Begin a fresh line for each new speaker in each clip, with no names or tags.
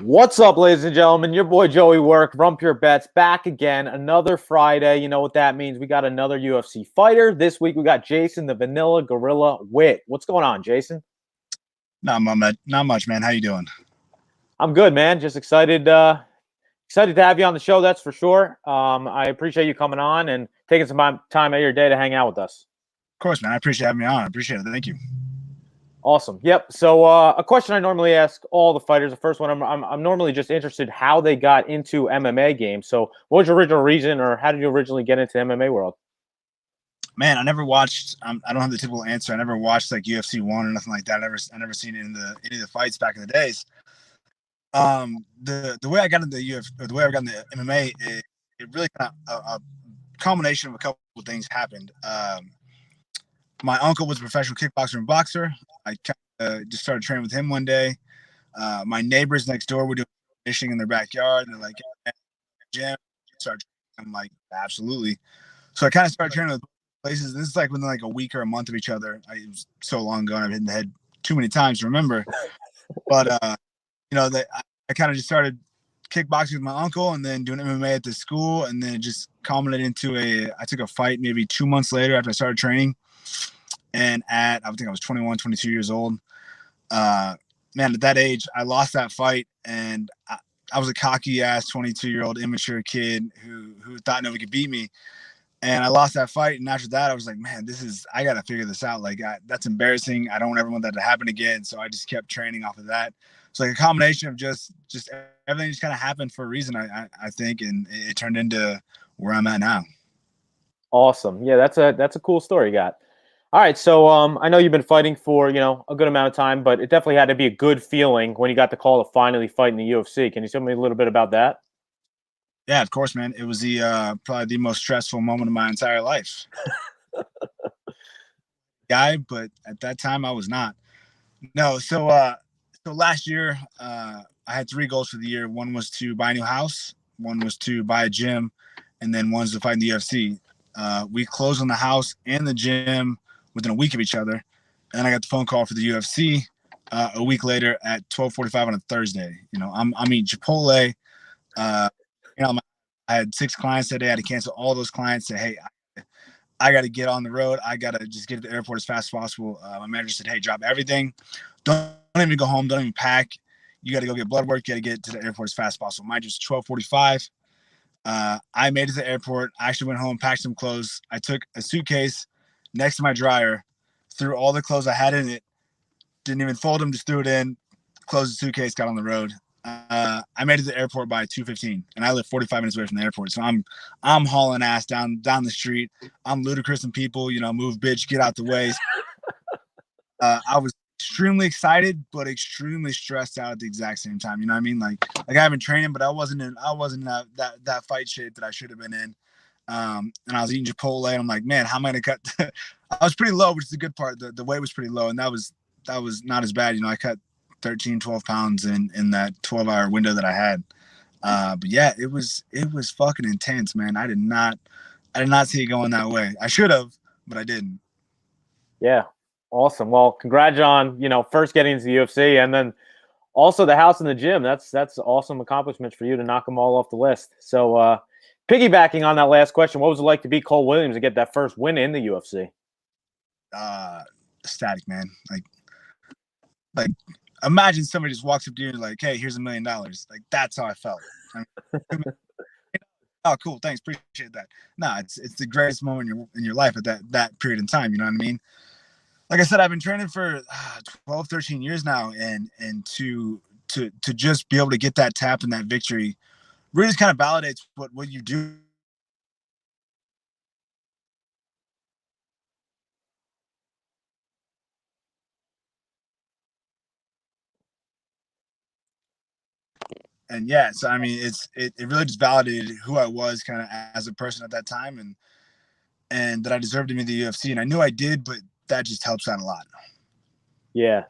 What's up, ladies and gentlemen? Your boy Joey Work, Run Pure Bets, back again. Another Friday. You know what that means. We got another UFC fighter. This week we got Jason, the Vanilla Gorilla Witt. What's going on, Jason?
Not much, man. How you doing?
I'm good, man. Just excited excited to have you on the show, that's for sure. I appreciate you coming on and taking some time out of your day to hang out with us.
Of course, man. I appreciate having me on. I appreciate it. Thank you.
Awesome. Yep. So a question I normally ask all the fighters. The first one, I'm normally just interested how they got into MMA games. So what was your original reason, or how did you originally get into the MMA world?
Man, I never watched. I don't have the typical answer. I never watched like UFC 1 or nothing like that. I never seen it in any of the fights back in the days. The way I got into the UFC, or the way I got into MMA, it really kind of a combination of a couple of things happened. My uncle was a professional kickboxer and boxer. I just started training with him one day. My neighbors next door were doing fishing in their backyard, and they're like, "Hey, gym, start training." I'm like, absolutely. So I kind of started training with places. This is like within like a week or a month of each other. It was so long ago, and I've hit the head too many times to remember. But I kind of just started kickboxing with my uncle, and then doing MMA at the school, and then it just culminated into I took a fight maybe 2 months later after I started training. And I think I was 21, 22 years old. Man, at that age, I lost that fight, and I was a cocky ass 22-year-old immature kid who thought nobody could beat me. And I lost that fight, and after that, I was like, man, I got to figure this out. Like, that's embarrassing. I don't ever want that to happen again. So I just kept training off of that. So like a combination of just everything just kind of happened for a reason, I think, and it turned into where I'm at now.
Awesome. Yeah, that's a cool story you got. All right, so I know you've been fighting for a good amount of time, but it definitely had to be a good feeling when you got the call to finally fight in the UFC. Can you tell me a little bit about that?
Yeah, of course, man. It was probably the most stressful moment of my entire life. Guy, but at that time I was not. No, so last year I had 3 goals for the year. One was to buy a new house, one was to buy a gym, and then one's to fight in the UFC. We closed on the house and the gym within a week of each other, and I got the phone call for the UFC a week later at 12:45 on a Thursday. I'm eating Chipotle. Uh, I had 6 clients that day. I had to cancel all those clients. Say, hey, I got to get on the road. I got to just get to the airport as fast as possible. My manager said, hey, drop everything. Don't even go home. Don't even pack. You got to go get blood work. You got to get to the airport as fast as possible. Mine was 12:45. I made it to the airport. I actually went home, packed some clothes. I took a suitcase next to my dryer, threw all the clothes I had in it, didn't even fold them, just threw it in, closed the suitcase, got on the road. I made it to the airport by 2:15, and I live 45 minutes away from the airport. So I'm hauling ass down the street. I'm ludicrous and people, move, bitch, get out the way. I was extremely excited, but extremely stressed out at the exact same time. You know what I mean? Like I haven't trained, but I wasn't in that fight shape that I should have been in. And I was eating Chipotle, and I'm like, man, how am I gonna cut? I was pretty low, which is the good part. The weight was pretty low, and that was not as bad. I cut 13, 12 pounds in that 12-hour window that I had. But yeah, it was fucking intense, man. I did not see it going that way. I should have, but I didn't.
Yeah, awesome. Well, congrats on first getting into the UFC, and then also the house and the gym. That's awesome accomplishments for you to knock them all off the list. So piggybacking on that last question, what was it like to beat Cole Williams and get that first win in the UFC?
Ecstatic, man. Like imagine somebody just walks up to you and like, hey, here's $1 million. Like that's how I felt. Oh, cool, thanks, appreciate that. No, it's the greatest moment in your life at that period in time. You know what I mean? Like I said, I've been training for 12, 13 years now, and to just be able to get that tap and that victory really just kind of validates what you do. And yeah, so I mean, it really just validated who I was kind of as a person at that time, and that I deserved to be in the UFC, and I knew I did, but that just helps out a lot.
Yeah,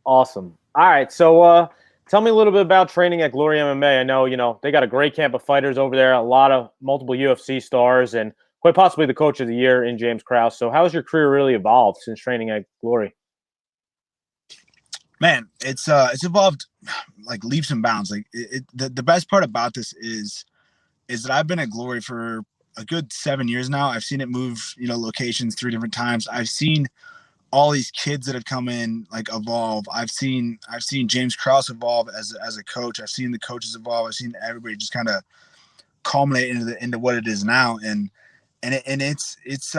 awesome. All right, so tell me a little bit about training at Glory MMA. I know they got a great camp of fighters over there, a lot of multiple UFC stars, and quite possibly the coach of the year in James Krause. So how has your career really evolved since training at Glory?
Man, it's evolved like leaps and bounds. Like the best part about this is that I've been at Glory for a good 7 years now. I've seen it move, locations 3 different times. I've seen all these kids that have come in like evolve. I've seen James Krause evolve as a coach. I've seen the coaches evolve. I've seen everybody just kind of culminate into what it is now. It's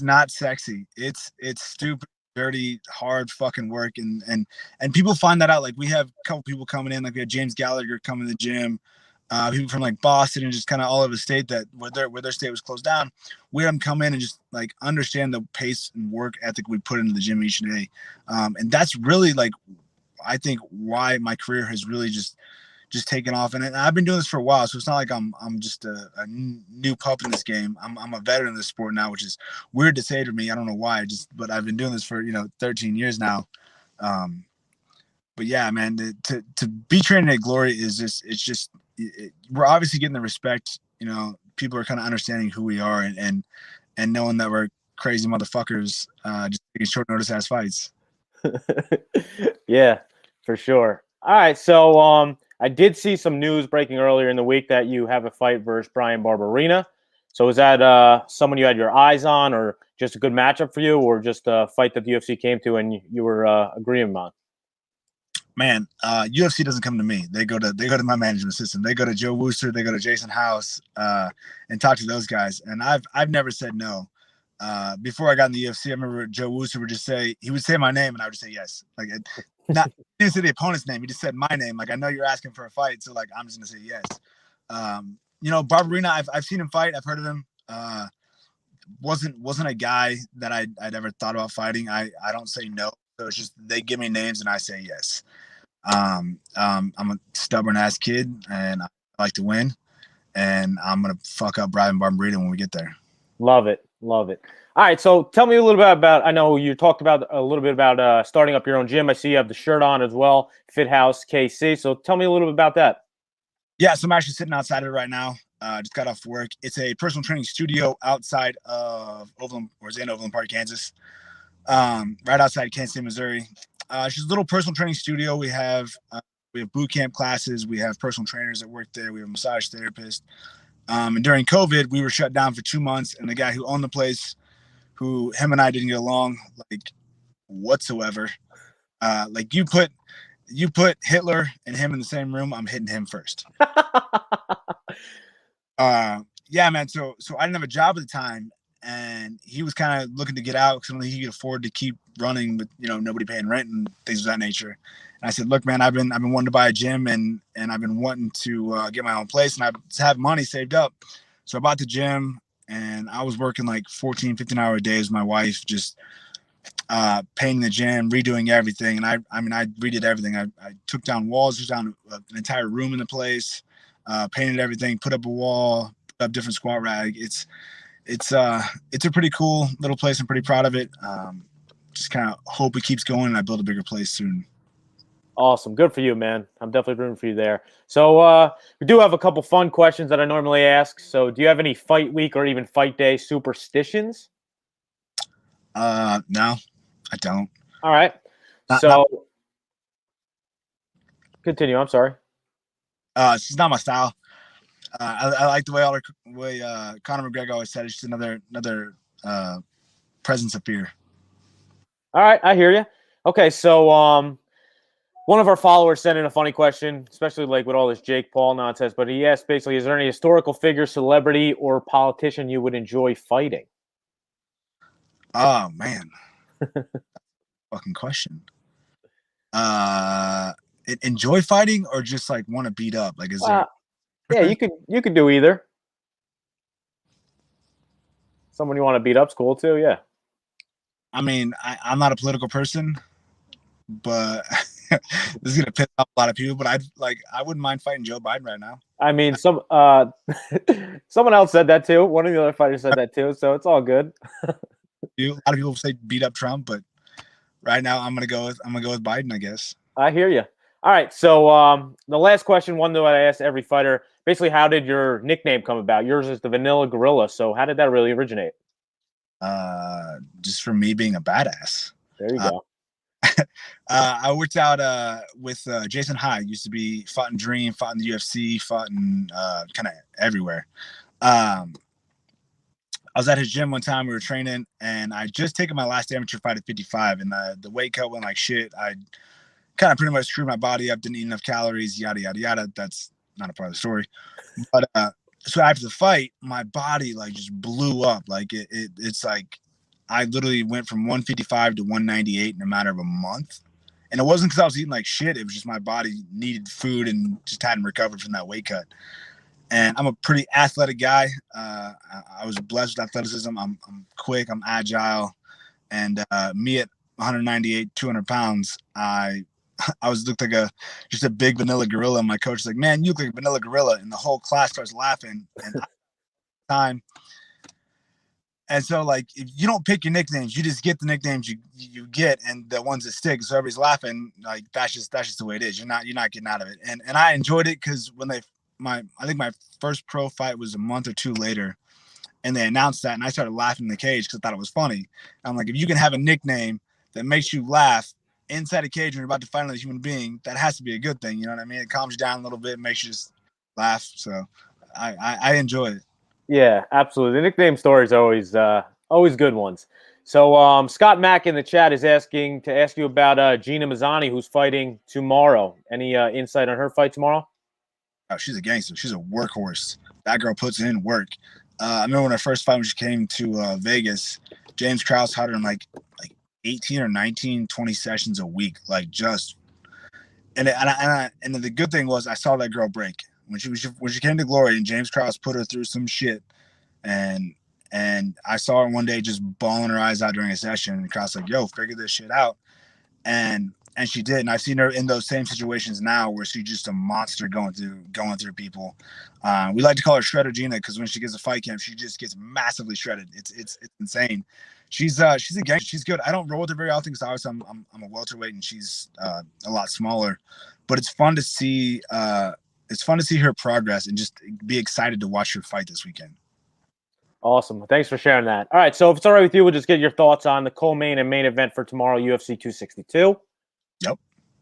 not sexy. It's stupid, dirty, hard fucking work. And people find that out. Like we have a couple people coming in, like we had James Gallagher come in the gym, people from like Boston and just kind of all over the state that where their state was closed down. We had them come in and just like understand the pace and work ethic we put into the gym each day. And that's really like, I think why my career has really just taken off. And I've been doing this for a while, so it's not like I'm just a new pup in this game. I'm a veteran of this sport now, which is weird to say to me. I don't know why, but I've been doing this for 13 years now. But yeah, man, to be training at Glory is just we're obviously getting the respect. People are kind of understanding who we are and knowing that we're crazy motherfuckers just taking short notice ass fights.
Yeah, for sure. All right, so I did see some news breaking earlier in the week that you have a fight versus Brian Barberina. So is that someone you had your eyes on, or just a good matchup for you, or just a fight that the UFC came to and you were agreeing on?
Man, UFC doesn't come to me. They go to my management system. They go to Joe Wooster. They go to Jason House and talk to those guys. And I've never said no. Before I got in the UFC, I remember Joe Wooster would say my name and I would just say yes. Like he didn't say the opponent's name. He just said my name. Like I know you're asking for a fight, so like I'm just gonna say yes. Barberina, I've seen him fight. I've heard of him. Wasn't a guy that I'd ever thought about fighting. I don't say no. So it's just they give me names and I say yes. I'm a stubborn ass kid and I like to win, and I'm gonna fuck up Brian Barberina when we get there.
Love it. All right, so tell me a little bit about. I know you talked about a little bit about starting up your own gym. I see you have the shirt on as well, Fit House KC. So tell me a little bit about that.
Yeah, so I'm actually sitting outside of it right now. Just got off work. It's a personal training studio outside of Overland, or in Overland Park, Kansas. Right outside Kansas City, Missouri. It's just a little personal training studio. We have boot camp classes. We have personal trainers that work there. We have a massage therapist. And during COVID, we were shut down for 2 months. And the guy who owned the place, him and I didn't get along like whatsoever. Like you put Hitler and him in the same room, I'm hitting him first. Yeah, man. So I didn't have a job at the time. And he was kind of looking to get out because he could afford to keep running with nobody paying rent and things of that nature. And I said, look, man, I've been wanting to buy a gym and I've been wanting to get my own place, and I have money saved up. So I bought the gym, and I was working like 14, 15-hour days with my wife, just painting the gym, redoing everything. And I redid everything. I took down walls, took down an entire room in the place, painted everything, put up a wall, put up different squat rag. It's a pretty cool little place. I'm pretty proud of it. Just kind of hope it keeps going and I build a bigger place soon.
Awesome. Good for you, man. I'm definitely rooting for you there. So we do have a couple fun questions that I normally ask. So do you have any fight week or even fight day superstitions?
No, I don't.
All right. So continue. I'm sorry.
It's not my style. I like the way Conor McGregor always said, it's just another presence of fear.
All right, I hear you. Okay, so one of our followers sent in a funny question, especially like with all this Jake Paul nonsense, but he asked basically, is there any historical figure, celebrity, or politician you would enjoy fighting?
Oh man. Fucking question. Enjoy fighting or just like want to beat up? Like, is there?
Yeah, you could do either. Someone you want to beat up's cool too. Yeah.
I mean, I'm not a political person, but this is gonna piss off a lot of people. But I wouldn't mind fighting Joe Biden right now.
I mean, someone else said that too. One of the other fighters said that too, so it's all good.
A lot of people say beat up Trump, but right now I'm gonna go with Biden, I guess.
I hear you. All right, so the last question, one that I asked every fighter, basically, how did your nickname come about? Yours is the Vanilla Gorilla, so how did that really originate?
Just for me being a badass.
There you go.
I worked out with Jason High. Used to be fought in Dream, fought in the UFC, fought in kind of everywhere. I was at his gym one time. We were training, and I just taken my last amateur fight at 55, and the weight cut went like shit. I kind of pretty much screwed my body up. Didn't eat enough calories. Yada yada yada. That's not a part of the story. But so after the fight, my body like just blew up. Like it's like I literally went from 155 to 198 in a matter of a month. And it wasn't because I was eating like shit. It was just my body needed food and just hadn't recovered from that weight cut. And I'm a pretty athletic guy. I was blessed with athleticism. I'm quick. I'm agile. And me at 198, 200 pounds, I looked like just a big vanilla gorilla. And my coach was like, "Man, you look like a vanilla gorilla." And the whole class starts laughing. And And so, like, if you don't pick your nicknames, you just get the nicknames you get, and the ones that stick. So everybody's laughing. Like that's just the way it is. You're not getting out of it. And I enjoyed it because when I think my first pro fight was a month or two later, and they announced that, and I started laughing in the cage because I thought it was funny. I'm like, if you can have a nickname that makes you laugh inside a cage when you're about to fight another human being, that has to be a good thing. You know what I mean? It calms you down a little bit, makes you just laugh. So I enjoy it.
Yeah, absolutely. The nickname stories are always good ones. So Scott Mack in the chat is asking to ask you about Gina Mazzani, who's fighting tomorrow. Any insight on her fight tomorrow?
Oh, she's a gangster. She's a workhorse. That girl puts in work. I remember when her first fight when she came to Vegas, James Krause had her in like 18 or 19, 20 sessions a week. Like just and the good thing was I saw that girl break. When she came to Glory and James Krause put her through some shit, and I saw her one day just bawling her eyes out during a session, and Krause like, "Yo, figure this shit out," and she did. And I've seen her in those same situations now where she's just a monster going through people. We like to call her Shredder Gina because when she gets a fight camp, she just gets massively shredded. It's insane. She's a gangster. She's good. I don't roll with her very often because obviously I'm a welterweight and she's a lot smaller, but it's fun to see. It's fun to see her progress and just be excited to watch her fight this weekend.
Awesome. Thanks for sharing that. All right. So if it's all right with you, we'll just get your thoughts on the co-main and main event for tomorrow, UFC 262.
Yep.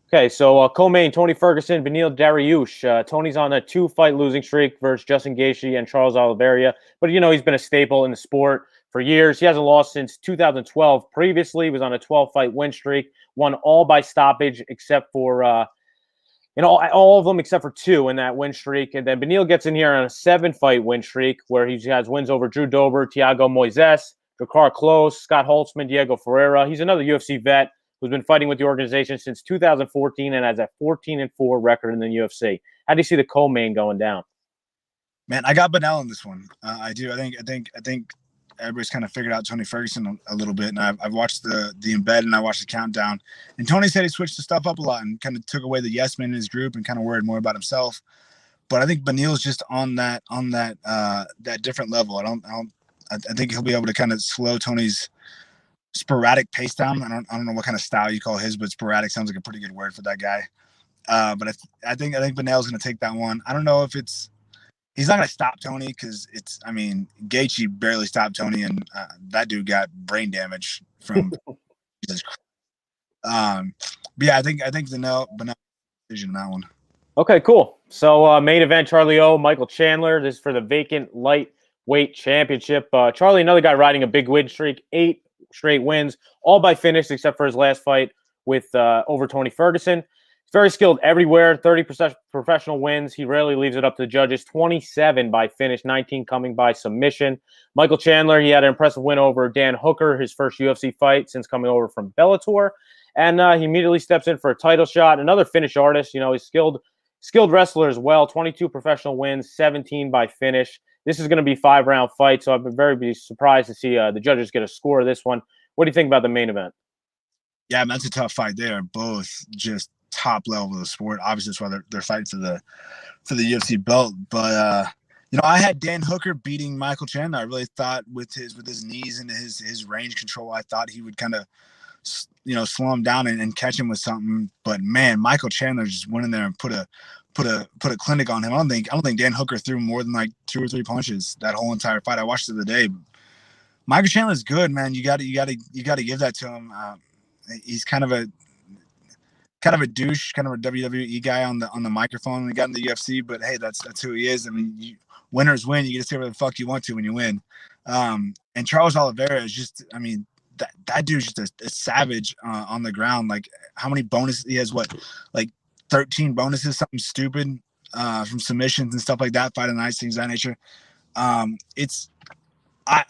Okay. So co-main, Tony Ferguson, Beneil Dariush. Tony's on a 2-fight losing streak versus Justin Gaethje and Charles Oliveira. But, he's been a staple in the sport for years. He hasn't lost since 2012. Previously, he was on a 12-fight win streak, won all by stoppage except for all of them except for 2 in that win streak. And then Beneil gets in here on a 7-fight win streak where he has wins over Drew Dober, Thiago Moises, Drakkar Klose, Scott Holtzman, Diego Ferreira. He's another UFC vet who's been fighting with the organization since 2014 and has a 14-4 record in the UFC. How do you see the co-main going down?
Man, I got Beneil in this one. I do. I think everybody's kind of figured out Tony Ferguson a little bit, and I've watched the embed and I watched the countdown. And Tony said he switched the stuff up a lot and kind of took away the yes men in his group and kind of worried more about himself. But I think Beneil's just on that different level. I think he'll be able to kind of slow Tony's sporadic pace down. I don't know what kind of style you call his, but sporadic sounds like a pretty good word for that guy. But I think Beneil's going to take that one. I don't know if he's not going to stop Tony because Gaethje barely stopped Tony, and that dude got brain damage from Jesus Christ. But yeah, I think Beneil decision on that one.
Okay, cool. So main event, Charlie O, Michael Chandler. This is for the vacant lightweight championship. Charlie, another guy riding a big win streak, 8 straight wins, all by finish except for his last fight with over Tony Ferguson. He's very skilled everywhere, 30% professional wins. He rarely leaves it up to the judges, 27 by finish, 19 coming by submission. Michael Chandler, he had an impressive win over Dan Hooker, his first UFC fight since coming over from Bellator. And he immediately steps in for a title shot. Another finish artist, he's skilled wrestler as well, 22 professional wins, 17 by finish. This is going to be a 5-round fight, so I've been very surprised to see the judges get a score of this one. What do you think about the main event?
Yeah, that's a tough fight. They are both just top level of the sport. Obviously, that's why they're fighting for the UFC belt. But I had Dan Hooker beating Michael Chandler. I really thought with his knees and his range control, I thought he would kind of slow him down and catch him with something. But man, Michael Chandler just went in there and put a clinic on him. I don't think Dan Hooker threw more than like 2 or 3 punches that whole entire fight. I watched it the day. Michael Chandler's good, man. You got to give that to him. He's kind of kind of a douche, kind of a WWE guy on the microphone when he got in the UFC. But hey, that's who he is. I mean, winners win. You get to say whatever the fuck you want to when you win. And Charles Oliveira is just, I mean, that dude's just a savage on the ground. Like, how many bonuses he has? What, like 13 bonuses, something stupid from submissions and stuff like that. Fight of the night, things of that nature. I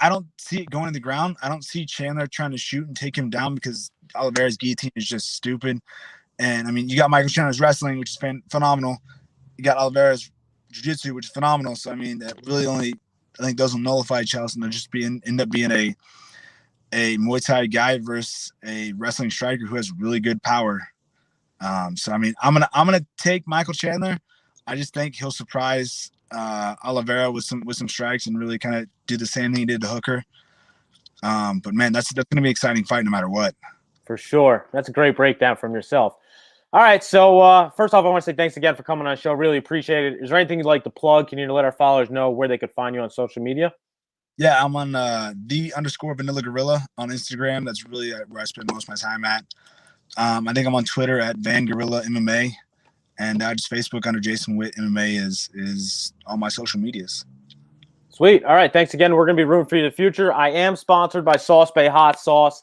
don't see it going to the ground. I don't see Chandler trying to shoot and take him down because Oliveira's guillotine is just stupid. And I mean, you got Michael Chandler's wrestling, which is phenomenal. You got Oliveira's jiu-jitsu, which is phenomenal. So I mean, that really only, I think those will nullify each other, and they'll just end up being a Muay Thai guy versus a wrestling striker who has really good power. So I mean, I'm gonna take Michael Chandler. I just think he'll surprise Oliveira with some strikes and really kind of do the same thing he did to Hooker. But man, that's gonna be an exciting fight no matter what.
For sure. That's a great breakdown from yourself. All right, so first off, I want to say thanks again for coming on the show. Really appreciate it. Is there anything you'd like to plug? Can you let our followers know where they could find you on social media?
Yeah, I'm on _Vanilla Gorilla on Instagram. That's really where I spend most of my time at. I think I'm on Twitter at Van Gorilla MMA, and just Facebook under Jason Witt MMA is all my social medias.
Sweet. All right, thanks again. We're going to be rooting for you in the future. I am sponsored by Sauce Bay Hot Sauce.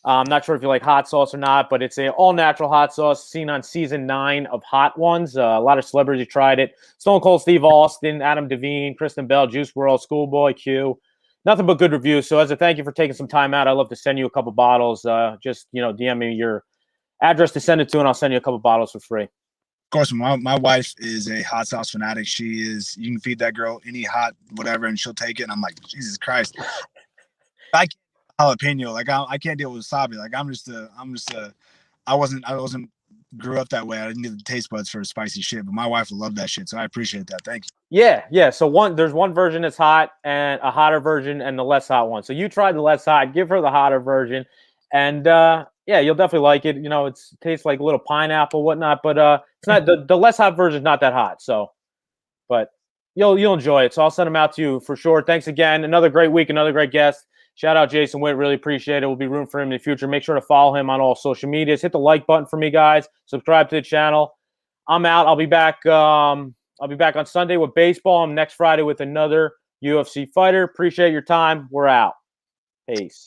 I'm not sure if you like hot sauce or not, but it's an all-natural hot sauce seen on season 9 of Hot Ones. A lot of celebrities tried it. Stone Cold Steve Austin, Adam Devine, Kristen Bell, Juice WRLD, Schoolboy Q. Nothing but good reviews. So as a thank you for taking some time out, I'd love to send you a couple bottles. Just, DM me your address to send it to, and I'll send you a couple bottles for free.
Of course, my wife is a hot sauce fanatic. You can feed that girl any hot whatever, and she'll take it. And I'm like, Jesus Christ. I can't jalapeno. Like I can't deal with wasabi. Like I wasn't grew up that way. I didn't get the taste buds for spicy shit, but my wife will love that shit. So I appreciate that. Thank you.
Yeah. So there's one version that's hot and a hotter version and the less hot one. So you tried the less hot, give her the hotter version. And yeah, you'll definitely like it. It tastes like a little pineapple, whatnot, but it's not the less hot version is not that hot. So, but you'll enjoy it. So I'll send them out to you for sure. Thanks again. Another great week, another great guest. Shout out Jason Witt. Really appreciate it. We'll be rooting for him in the future. Make sure to follow him on all social medias. Hit the like button for me, guys. Subscribe to the channel. I'm out. I'll be back. I'll be back on Sunday with baseball. I'm next Friday with another UFC fighter. Appreciate your time. We're out. Peace.